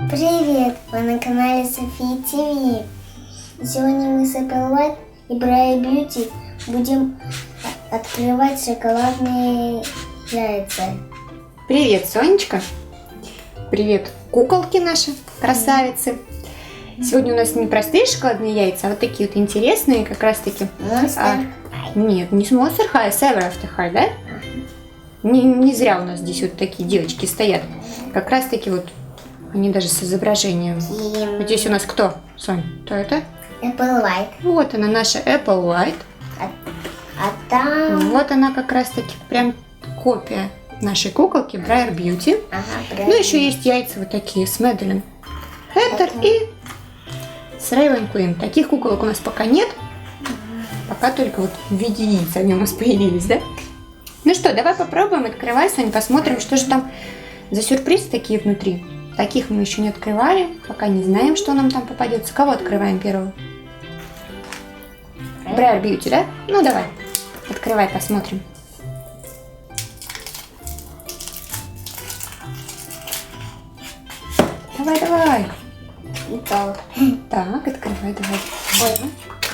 Привет! Вы на канале София ТВ. Сегодня мы с Apple White и Briar Beauty будем открывать шоколадные яйца. Привет, Сонечка! Привет, куколки наши, красавицы! Сегодня у нас не простые шоколадные яйца, а вот такие вот интересные, как раз таки. Нет, не Monster High, Ever After High, да? Не зря у нас здесь вот такие девочки стоят. Как раз таки вот они даже с изображением. Вот здесь у нас кто, Сонь? Кто это? Apple White. Вот она, наша Apple White. А там... Вот она как раз таки прям копия нашей куколки Briar Beauty. Ага, Ну, еще есть яйца вот такие с Madeline Hatter и с Raven Queen. Таких куколок у нас пока нет. Пока только вот в виде яиц они у нас появились, да? Ну что, давай попробуем, открывай, Сонь, посмотрим, что же там за сюрпризы такие внутри. Таких мы еще не открывали, пока не знаем, что нам там попадется. Кого открываем первого? Briar Beauty, да? Ну, давай, открывай, посмотрим. Давай. Итак. Так, открывай, давай. Ой,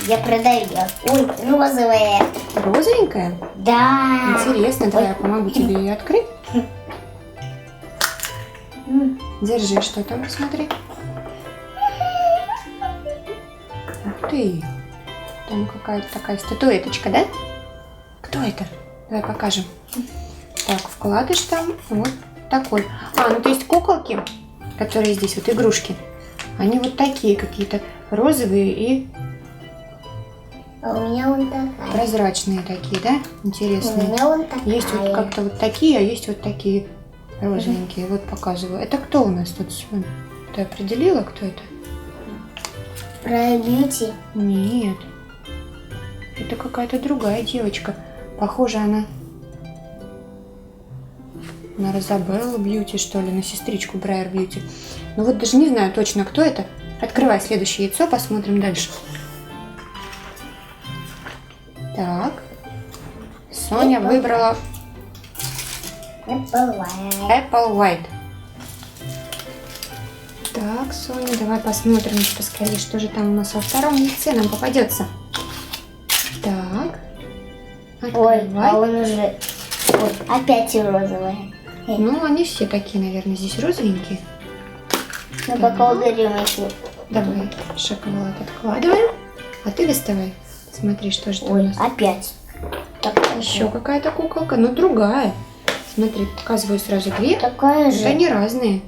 я продаю. Ой, розовая. Розовенькая? Да. Интересно, давай я помогу тебе ее открыть. Держи, что там, смотри. Ух ты. Там какая-то такая статуэточка, да? Кто это? Давай покажем. Так, вкладыш там вот такой. Ну то есть куколки, которые здесь, вот игрушки, они вот такие какие-то розовые и А у меня вон такая. прозрачные такие, да? Интересные. У меня вон такая. Есть вот как-то вот такие, а есть вот такие розовенькие. Вот показываю. Это кто у нас тут? Ты определила, кто это? Briar Beauty. Нет. Это какая-то другая девочка. Похожа она на Розабеллу Бьюти, что ли, на сестричку Briar Beauty. Ну вот даже не знаю точно, кто это. Открывай следующее яйцо, посмотрим дальше. Так. Соня выбрала Apple White. Apple White. Так, Соня, давай посмотрим поскорее, что же там у нас во втором яйце нам попадется. Так. Ой, Открывай. а он уже... Ой, опять розовая. Ну, они все такие, наверное, здесь розовенькие. Ну, пока ударим эти. Давай шоколад откладываем. А ты доставай. Смотри, что же там у Ой, нас. опять. Еще какая-то куколка, но другая. Смотри, показываю сразу две. Такая Вот же. они разные.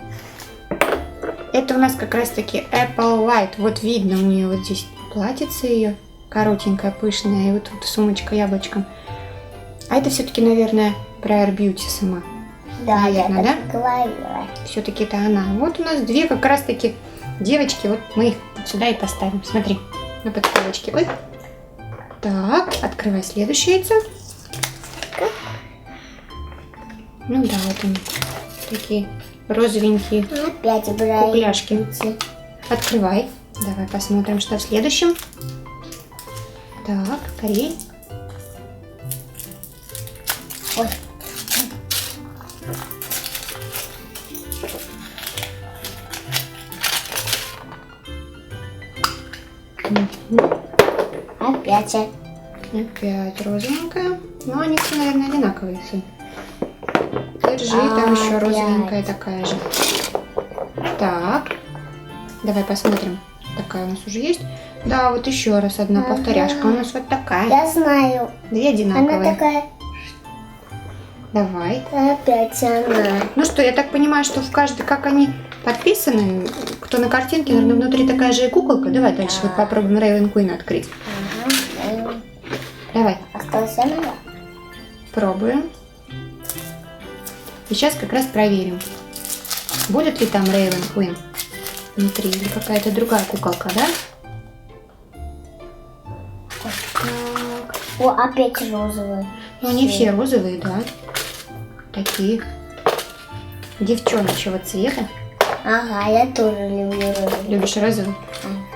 Это у нас как раз таки Apple White. Вот видно у нее вот здесь платьице ее. Коротенькая, пышная. И вот тут сумочка яблочком. А это все-таки, наверное, Briar Beauty сама. Да, Наверное, я так говорила. Все-таки это она. Вот у нас две как раз таки девочки. Вот мы их сюда и поставим. Смотри, на подставочке. Ой. Так, открывай следующее яйцо. Ну да, вот они. Такие розовенькие Опять Briar кукляшки. Beauty. Открывай. Давай посмотрим, что в следующем. Так, скорей. Ой. Опять. Опять розовенькая. Ну, они все, наверное, одинаковые. Сын. Держи, там еще Опять. розовенькая такая же. Так. Давай посмотрим. Такая у нас уже есть. Да, вот еще раз одна повторяшка. У нас вот такая. Я знаю. Две одинаковые. Она такая. Давай. Опять она. Ну что, я так понимаю, что в каждой, как они подписаны, кто на картинке, наверное, внутри такая же и куколка. Давай дальше вот попробуем Raven Queen открыть. Ага. Давай, Осталась она. пробуем. И сейчас как раз проверим, будет ли там Raven Queen внутри или какая-то другая куколка, да? Так. О, опять розовая. Ну, они все розовые, да. Такие девчоночего цвета. Ага, я тоже люблю розовый. Любишь розовый?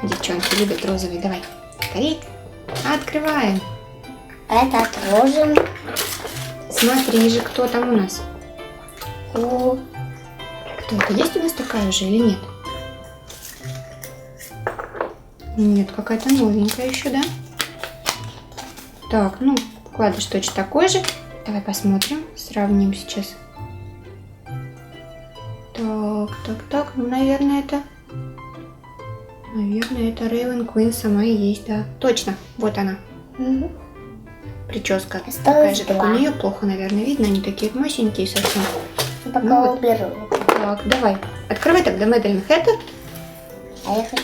Девчонки любят розовый. Давай, скорей. Открываем. Это отложим. Смотри же, кто там у нас. О, Кто это? Есть у нас такая же или нет? Нет, какая-то новенькая еще, да? Так, ну, вкладыш точно такой же. Давай посмотрим, сравним сейчас. Так, ну, наверное, это Raven Queen сама и есть, да. Точно, вот она. Мгм. Прическа Осталось такая же, как два. у нее. Плохо, наверное, видно, они такие масенькие совсем. Пока Ну вот. уберу. Так, давай, открывай тогда Madeline Hatter. А я хочу.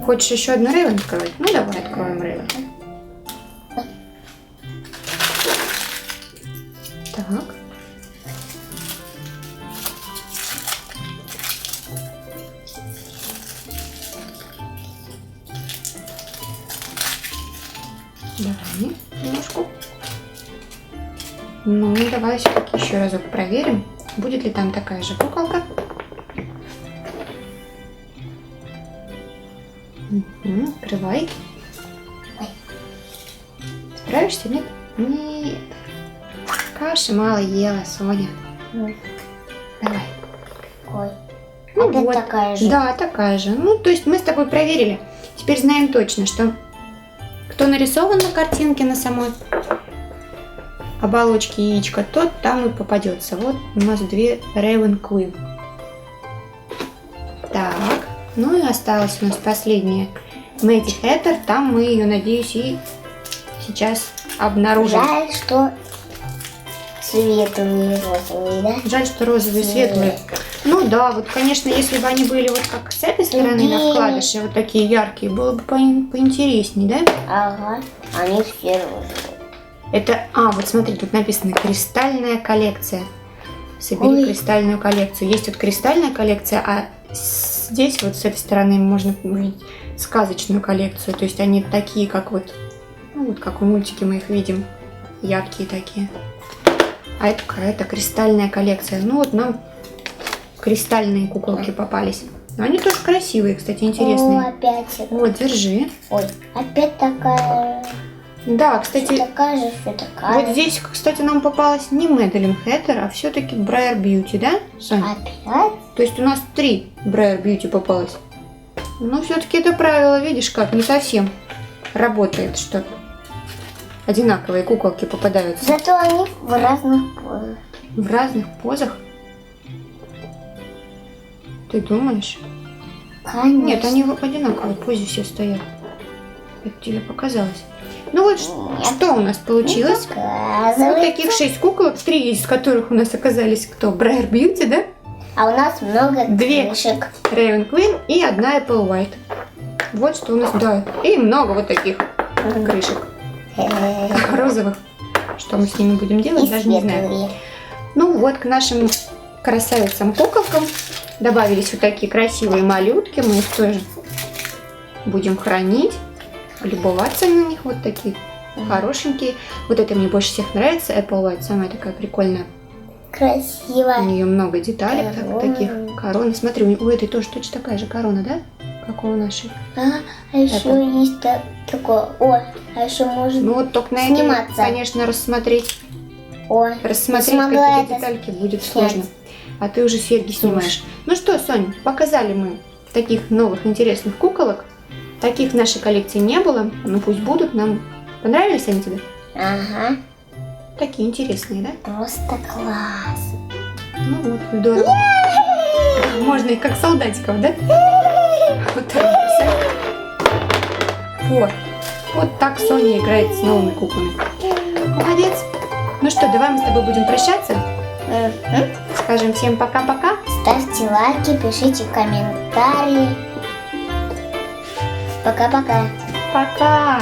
Хочешь еще одну Raven открывать? Ну, давай откроем Raven. Так. Давай немножко. Ну, давай все-таки еще разок проверим, будет ли там такая же куколка. Открывай. Справишься, нет? Нет. Каши мало ела, Соня. Ну, Давай. ой. Ну Опять вот. такая же. Да, такая же. Ну, то есть мы с тобой проверили. Теперь знаем точно, что кто нарисован на картинке на самой оболочке яичка, тот там и попадется. Вот у нас две Raven Queen. Так, ну и осталась у нас последняя Maddie Hatter. Там мы ее, надеюсь, и сейчас обнаружим. Жаль, что цвет у нее розовый, да? Жаль, что розовые светлые. Ну да, вот, конечно, если бы они были вот как с этой стороны на вкладыше, вот такие яркие, было бы поинтереснее, да? Ага, они все розовые. Это, вот смотри, тут написано кристальная коллекция. Собери Ой. кристальную коллекцию. Есть вот кристальная коллекция, а здесь вот с этой стороны можно увидеть сказочную коллекцию. То есть они такие, как вот, ну, вот как в мультике мы их видим, яркие такие. А это какая-то кристальная коллекция. Ну вот нам кристальные куколки попались. Но они тоже красивые, кстати, О, интересные. опять. Вот, держи. Ой, опять такая. Да, кстати, Такая же, все такая. вот здесь, кстати, нам попалась не Madeline Hatter, а все-таки Briar Beauty, да, Соня? Опять? То есть у нас 3 Briar Beauty попалось. Но все-таки это правило, видишь, как не совсем работает, что одинаковые куколки попадаются Зато они в разных позах. в разных позах. Ты думаешь? Конечно. Нет, они в одинаковой позе все стоят. Это тебе показалось. Ну вот, что у нас получилось? Вот Показывай. таких 6 куколок, 3 из которых у нас оказались кто? Briar Beauty, да? А у нас много Две. крышек. Raven Queen и одна Apple White. Вот что у нас, да. И много вот таких крышек розовых. Что мы с ними будем делать, И даже не знаю. светлые. Ну вот, к нашим красавицам-куколкам добавились вот такие красивые малютки. Мы их тоже будем хранить, любоваться на них. Вот такие хорошенькие. Вот это мне больше всех нравится. Apple White самая такая прикольная. Красиво. У нее много деталек Корона. таких. Короны. Смотри, у этой тоже точно такая же корона, да? Как у нашей. А еще есть такое. О, а еще можно. Ну вот только на этом, Сниматься. конечно, рассмотреть Рассмотреть какие-то детальки будет сложно. А ты уже серьги снимаешь. Ну что, Сонь, показали мы таких новых интересных куколок. Таких в нашей коллекции не было. Ну пусть будут. Нам понравились они тебе? Ага. Такие интересные, да? Просто класс. Ну вот, здорово. Можно их как солдатиков, да? Вот так писать. Вот. Вот так Соня играет с новыми куклами. Молодец. Ну что, давай мы с тобой будем прощаться. Скажем всем пока-пока. Ставьте лайки, пишите комментарии. Пока-пока. Пока.